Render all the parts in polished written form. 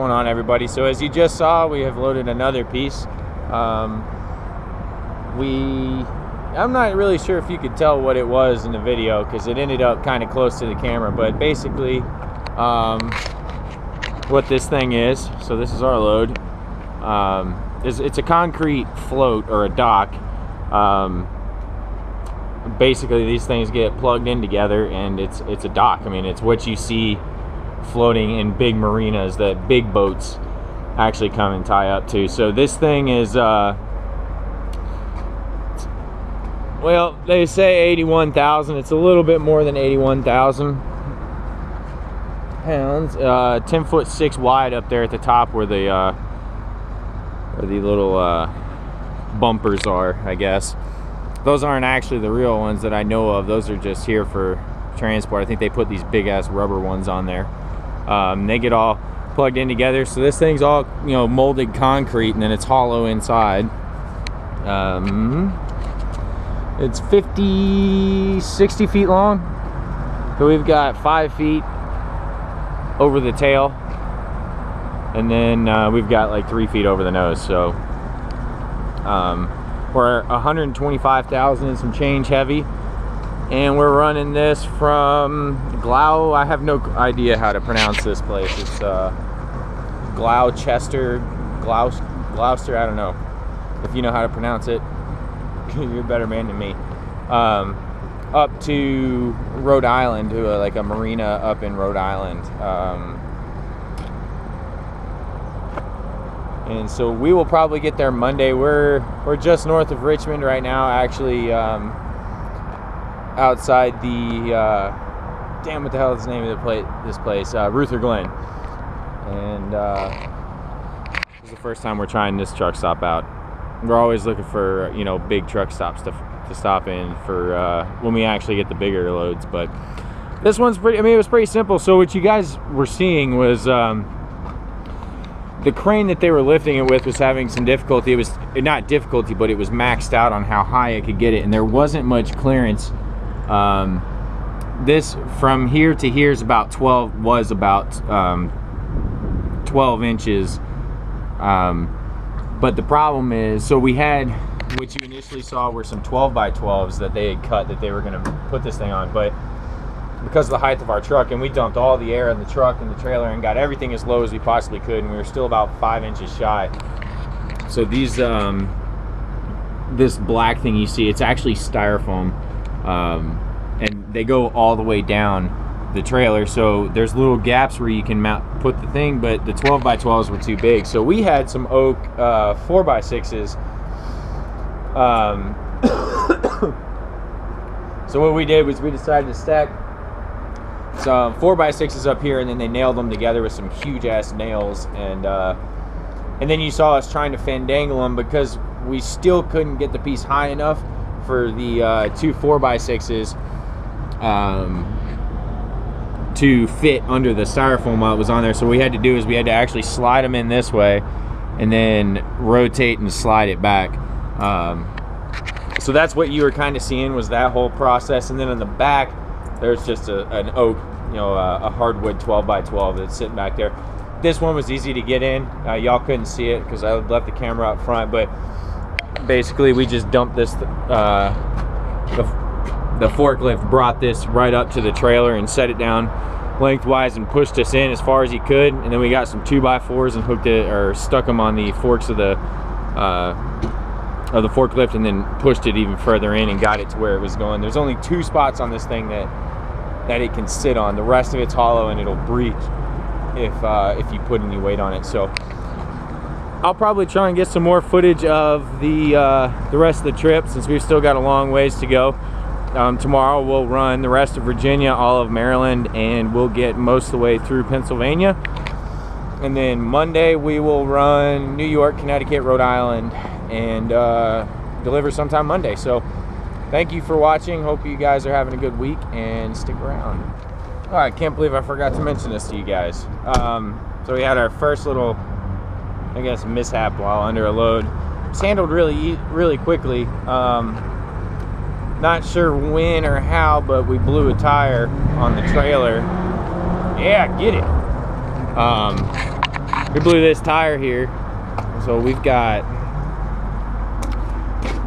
going on, everybody? So as you just saw, we have loaded another piece. I'm not really sure if you could tell what it was in the video because it ended up kind of close to the camera, but basically what this thing is, so this is our load, it's a concrete float or a dock. Basically these things get plugged in together and it's a dock. I mean, it's what you see floating in big marinas that big boats actually come and tie up to. So this thing is well, they say 81,000. It's a little bit more than 81,000 pounds. 10'6" wide up there at the top where the little bumpers are, I guess. Those aren't actually the real ones that I know of. Those are just here for transport. I think they put these big ass rubber ones on there. They get all plugged in together. So this thing's all, you know, molded concrete, and then it's hollow inside. It's 60 feet long. So we've got 5 feet over the tail, and then we've got like 3 feet over the nose. So we're 125,000 and some change heavy, and we're running this from Glau. I have no idea how to pronounce this place. It's Gloucester, Gloucester. I don't know. If you know how to pronounce it, you're a better man than me. Up to Rhode Island, to like a marina up in Rhode Island. And so we will probably get there Monday. We're just north of Richmond right now, actually, outside the damn, what the hell is the name of this place? Ruther Glen. And this is the first time we're trying this truck stop out. We're always looking for, you know, big truck stops to stop in for when we actually get the bigger loads. But this one's pretty, I mean, it was pretty simple. So what you guys were seeing was the crane that they were lifting it with was having some difficulty. It was not difficulty, but it was maxed out on how high it could get it, and there wasn't much clearance. This from here to here is about 12 inches. But the problem is, so we had, what you initially saw were some 12x12s that they had cut that they were going to put this thing on, but because of the height of our truck, and we dumped all the air in the truck and the trailer and got everything as low as we possibly could, and we were still about 5 inches shy. So these this black thing you see, it's actually styrofoam, and they go all the way down the trailer, so there's little gaps where you can put the thing, but the 12x12s were too big. So we had some oak 4x6s. So what we did was we decided to stack some 4x6s up here, and then they nailed them together with some huge ass nails, and then you saw us trying to fandangle them because we still couldn't get the piece high enough for the two 4x6s to fit under the styrofoam while it was on there. So what we had to do is we had to actually slide them in this way and then rotate and slide it back. So that's what you were kind of seeing, was that whole process. And then in the back there's just an oak, you know, a hardwood 12x12 that's sitting back there. This one was easy to get in. Y'all couldn't see it because I left the camera up front, but basically we just dumped this, the forklift brought this right up to the trailer and set it down lengthwise and pushed us in as far as he could, and then we got some 2x4s and hooked it, or stuck them on the forks of the forklift, and then pushed it even further in and got it to where it was going. There's only 2 spots on this thing that it can sit on. The rest of it's hollow, and it'll breach if you put any weight on it. So I'll probably try and get some more footage of the rest of the trip, since we've still got a long ways to go. Tomorrow we'll run the rest of Virginia, all of Maryland, and we'll get most of the way through Pennsylvania. And then Monday we will run New York, Connecticut, Rhode Island, and deliver sometime Monday. So thank you for watching. Hope you guys are having a good week, and stick around. Oh, I can't believe I forgot to mention this to you guys. So we had our first little, I guess, mishap while under a load. It's handled really quickly. Not sure when or how, but we blew a tire on the trailer. Yeah, get it. we blew this tire here. So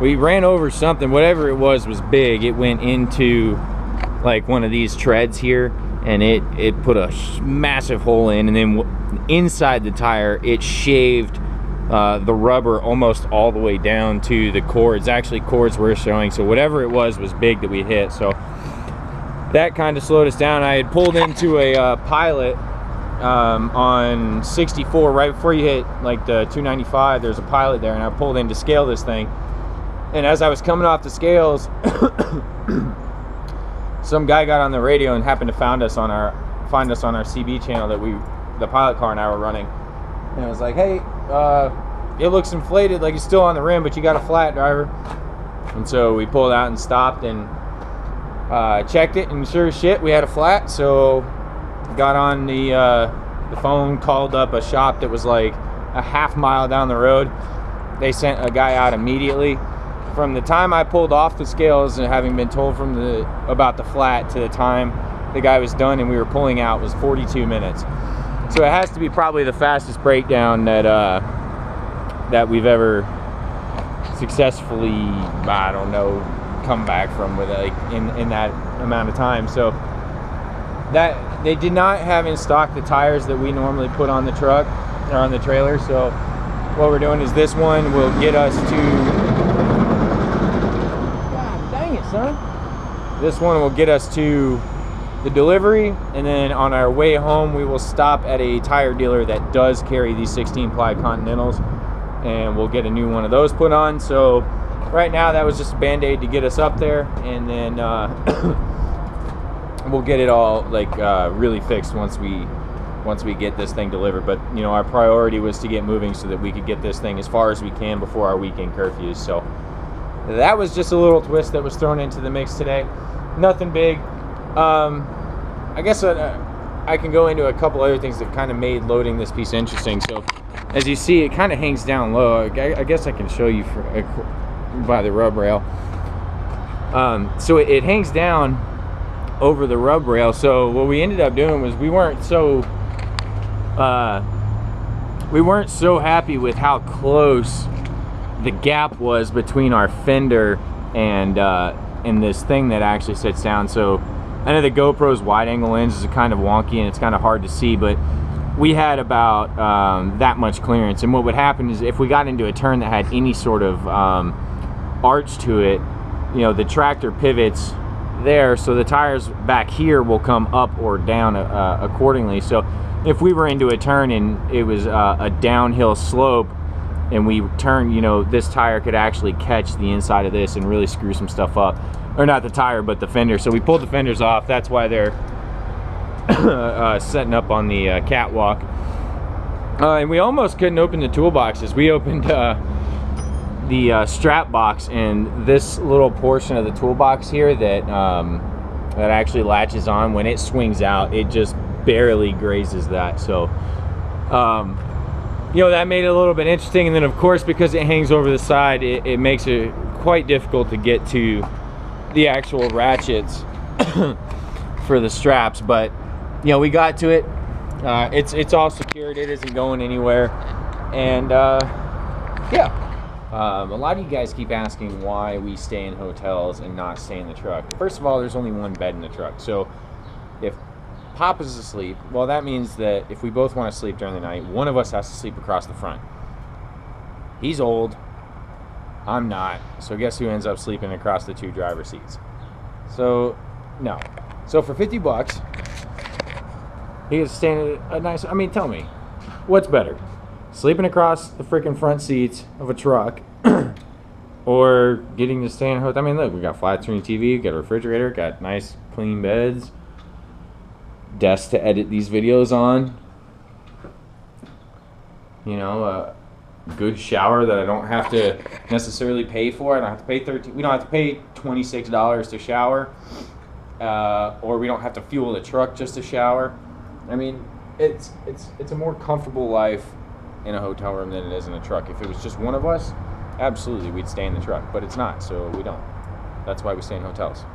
we ran over something, whatever it was big. It went into like one of these treads here, and it put a massive hole in, and then inside the tire it shaved the rubber almost all the way down to the cords. Actually, cords were showing, so whatever it was big that we hit. So that kind of slowed us down. I had pulled into a pilot on 64 right before you hit like the 295. There's a pilot there, and I pulled in to scale this thing, and as I was coming off the scales some guy got on the radio and happened to find us on our CB channel that the pilot car and I were running, and I was like, hey, it looks inflated, like it's still on the rim, but you got a flat, driver. And so we pulled out and stopped and checked it, and sure as shit we had a flat. So got on the phone, called up a shop that was like a half mile down the road. They sent a guy out immediately. From the time I pulled off the scales and having been told about the flat to the time the guy was done and we were pulling out was 42 minutes. So it has to be probably the fastest breakdown that we've ever successfully, I don't know, come back from with like in that amount of time. So that they did not have in stock the tires that we normally put on the truck or on the trailer. So what we're doing is this one will get us to, God dang it, son. This one will get us to the delivery, and then on our way home we will stop at a tire dealer that does carry these 16 ply Continentals, and we'll get a new one of those put on. So right now that was just a band-aid to get us up there, and then we'll get it all like really fixed once we get this thing delivered. But you know, our priority was to get moving so that we could get this thing as far as we can before our weekend curfews. So that was just a little twist that was thrown into the mix today. Nothing big. I guess I can go into a couple other things that kind of made loading this piece interesting. So as you see, it kind of hangs down low. I guess I can show you by the rub rail. So it hangs down over the rub rail. So what we ended up doing was we weren't so happy with how close the gap was between our fender and this thing that actually sits down. So I know the GoPro's wide angle lenses are kind of wonky and it's kind of hard to see, but we had about that much clearance. And what would happen is if we got into a turn that had any sort of arch to it, you know, the tractor pivots there, so the tires back here will come up or down accordingly. So if we were into a turn and it was a downhill slope and we turned, you know, this tire could actually catch the inside of this and really screw some stuff up. Or not the tire, but the fender. So we pulled the fenders off. That's why they're setting up on the catwalk. And we almost couldn't open the toolboxes. We opened the strap box, and this little portion of the toolbox here that that actually latches on, when it swings out, it just barely grazes that. So you know, that made it a little bit interesting. And then of course, because it hangs over the side, it makes it quite difficult to get to the actual ratchets for the straps. But you know, we got to it. It's all secured. It isn't going anywhere. And yeah, a lot of you guys keep asking why we stay in hotels and not stay in the truck. First of all, there's only one bed in the truck. So if Papa's asleep, well, that means that if we both want to sleep during the night, one of us has to sleep across the front. He's old, I'm not, so guess who ends up sleeping across the two driver seats? So no. So for 50 bucks, he gets to stay in a nice, I mean, tell me, what's better? Sleeping across the freaking front seats of a truck or getting to stay in a hotel? I mean, look, we got flat screen TV, we got a refrigerator, got nice clean beds, desk to edit these videos on, you know, a good shower that I don't have to necessarily pay for. I don't have to pay we don't have to pay $26 to shower, or we don't have to fuel the truck just to shower. I mean, it's a more comfortable life in a hotel room than it is in a truck. If it was just one of us, absolutely we'd stay in the truck, but it's not, so we don't. That's why we stay in hotels.